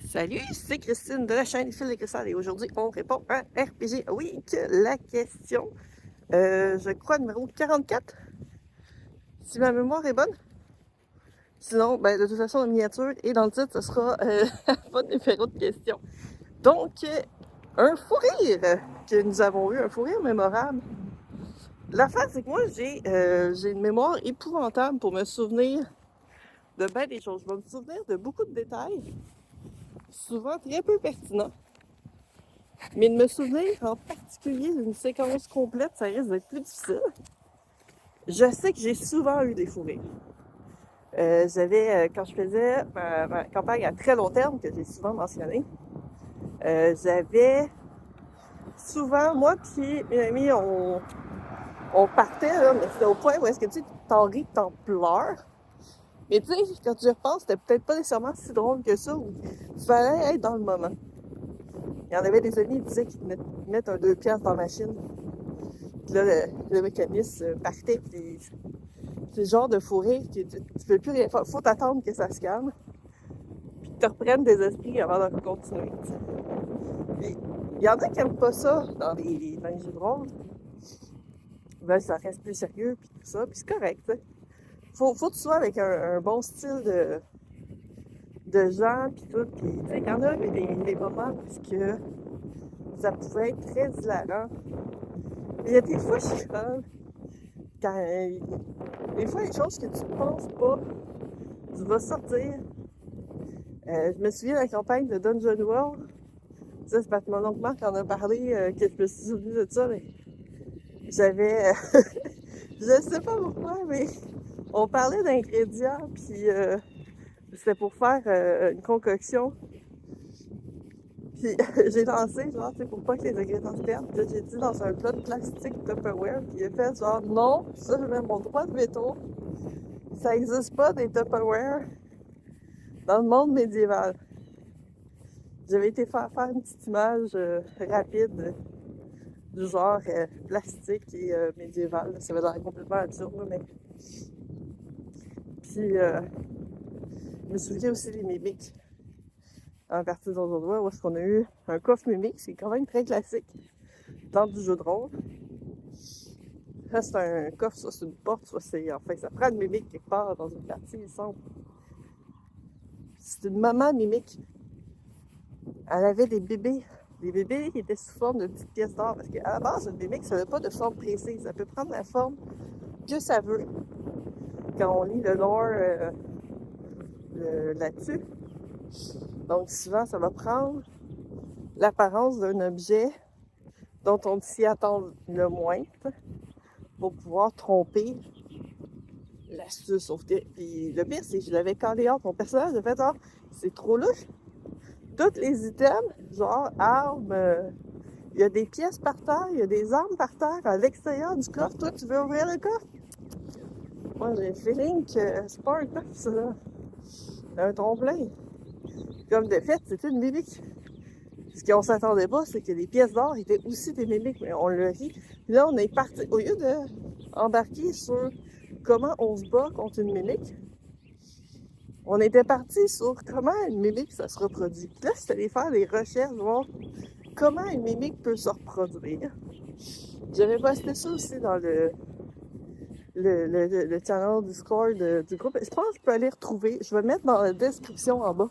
Salut, c'est Christine de la chaîne Les Fils de Cristal et aujourd'hui on répond à RPG Week, la question, je crois numéro 44, si ma mémoire est bonne. Sinon, ben, de toute façon, la miniature et dans le titre, ce sera pas de numéro de question. Donc, un fou rire que nous avons eu, un fou rire mémorable. L'affaire, c'est que moi, j'ai une mémoire épouvantable pour me souvenir de bien des choses. Je vais me souvenir de beaucoup de détails, souvent très peu pertinents. Mais de me souvenir en particulier d'une séquence complète, ça risque d'être plus difficile. Je sais que j'ai souvent eu des fous rires. Quand je faisais ma campagne à très long terme, que j'ai souvent mentionné, j'avais souvent, moi puis une amie, on partait, là, mais c'était au point où est-ce que tu t'en ris, t'en pleures. Mais tu sais, quand tu y repenses, c'était peut-être pas nécessairement si drôle que ça, ou il fallait être dans le moment. Il y en avait des amis qui disaient qu'ils mettent un 2 piastres dans la machine. Puis là, le mécanisme partait, puis c'est le genre de fou rire que tu peux plus rien faire. Faut t'attendre que ça se calme, puis que tu reprennes des esprits avant de continuer. Il y en a qui aiment pas ça dans les jeux de rôle. Ben, ça reste plus sérieux, puis tout ça, puis c'est correct, tu sais. Faut que tu sois avec un bon style de gens, puis tout. Puis, tu sais, il y en a des moments où que ça pouvait être très hilarant. Il y a des fois, je suis quand des fois, les choses que tu ne penses pas, tu vas sortir. Je me souviens de la campagne de Dungeon World. Ça, c'est parce que mon oncle Marc en a parlé, que je me suis souvenu de ça, mais j'avais... je sais pas pourquoi, mais on parlait d'ingrédients, puis c'était pour faire une concoction. Puis j'ai lancé, genre, tu sais, pour pas que les ingrédients se perdent. Puis là, j'ai dit dans un plat de plastique Tupperware, puis il a fait genre, non, ça, je mets mon droit de veto. Ça existe pas des Tupperware dans le monde médiéval. J'avais été faire une petite image rapide du genre plastique et médiéval. Ça va l'air complètement absurde, mais... Puis, je me souviens aussi des mimiques en partie dans un endroit où est-ce qu'on a eu un coffre mimique. C'est quand même très classique dans du jeu de rôle. Ça, c'est un coffre, soit c'est une porte, soit c'est... Enfin, ça prend une mimique quelque part dans une partie, il semble. C'est une maman mimique. Elle avait des bébés. Les bébés qui étaient sous forme de petites pièces d'or. Parce qu'à la base, une mimique, ça n'a pas de forme précise. Ça peut prendre la forme que ça veut. Quand on lit le lore là-dessus. Donc, souvent, ça va prendre l'apparence d'un objet dont on s'y attend le moins pour pouvoir tromper l'astuce. Sauf que, puis le pire, c'est que je l'avais calé hors. Mon personnage a fait genre, c'est trop louche. Tous les items, genre armes, il y a des pièces par terre, il y a des armes par terre à l'extérieur du coffre. Toi, tu veux ouvrir le coffre? Moi, j'ai le feeling que c'est pas un coffre, ça. C'est un trompe-l'œil. Comme de fait, c'était une mimique. Ce qu'on s'attendait pas, c'est que les pièces d'or étaient aussi des mimiques, mais on le rit. Puis là, on est parti, au lieu d'embarquer sur comment on se bat contre une mimique, on était parti sur comment une mimique, ça se reproduit. Puis là, c'était allé faire des recherches, voir comment une mimique peut se reproduire. J'avais posté ça aussi dans le channel Discord du groupe. Je pense que je peux aller retrouver. Je vais mettre dans la description en bas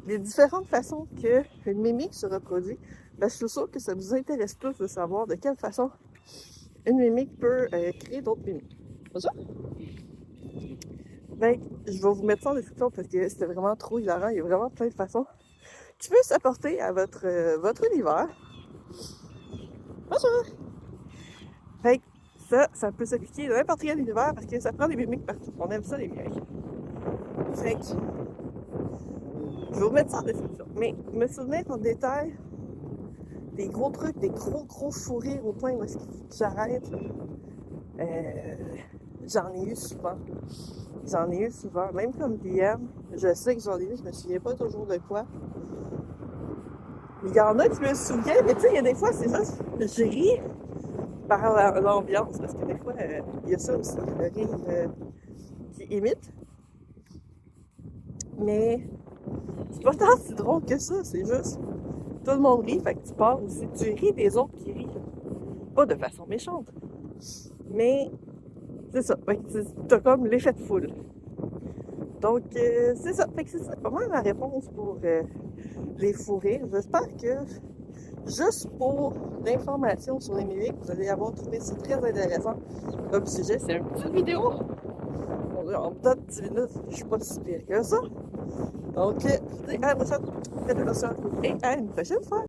les différentes façons qu'une mimique se reproduit. Ben, je suis sûre que ça vous intéresse tous de savoir de quelle façon une mimique peut créer d'autres mimiques. Pas ça? Ben, je vais vous mettre ça en description parce que c'était vraiment trop hilarant. Il y a vraiment plein de façons qui peuvent s'apporter à votre univers. Bonjour! Fait que ça peut s'appliquer dans n'importe quel univers parce que ça prend des mimiques partout. On aime ça, les mimiques. Fait que je vais vous mettre ça en description. Mais me souvenir en détail des gros trucs, des gros fous rires au point où est-ce que j'arrête. J'en ai eu souvent. Même comme DM, je sais que j'en ai eu, je me souviens pas toujours de quoi. Il y en a qui me souviennent, mais tu sais, il y a des fois, c'est juste, je ris par l'ambiance, parce que des fois, il y a ça aussi, le rire qui imite. Mais C'est pas tant si drôle que ça, c'est juste tout le monde rit, fait que tu pars aussi. Tu ris des autres qui rient. Pas de façon méchante. Mais c'est ça. Fait que t'as comme l'effet de foule. Donc, c'est ça. Fait que c'est ça. Pas mal ma réponse pour les fous rires. J'espère que, juste pour l'information sur les mimiques, vous allez avoir trouvé ça très intéressant comme sujet. C'est une petite vidéo. En peut-être 10 minutes, je suis pas si pire que ça. Donc, à la prochaine. Et à une prochaine fois.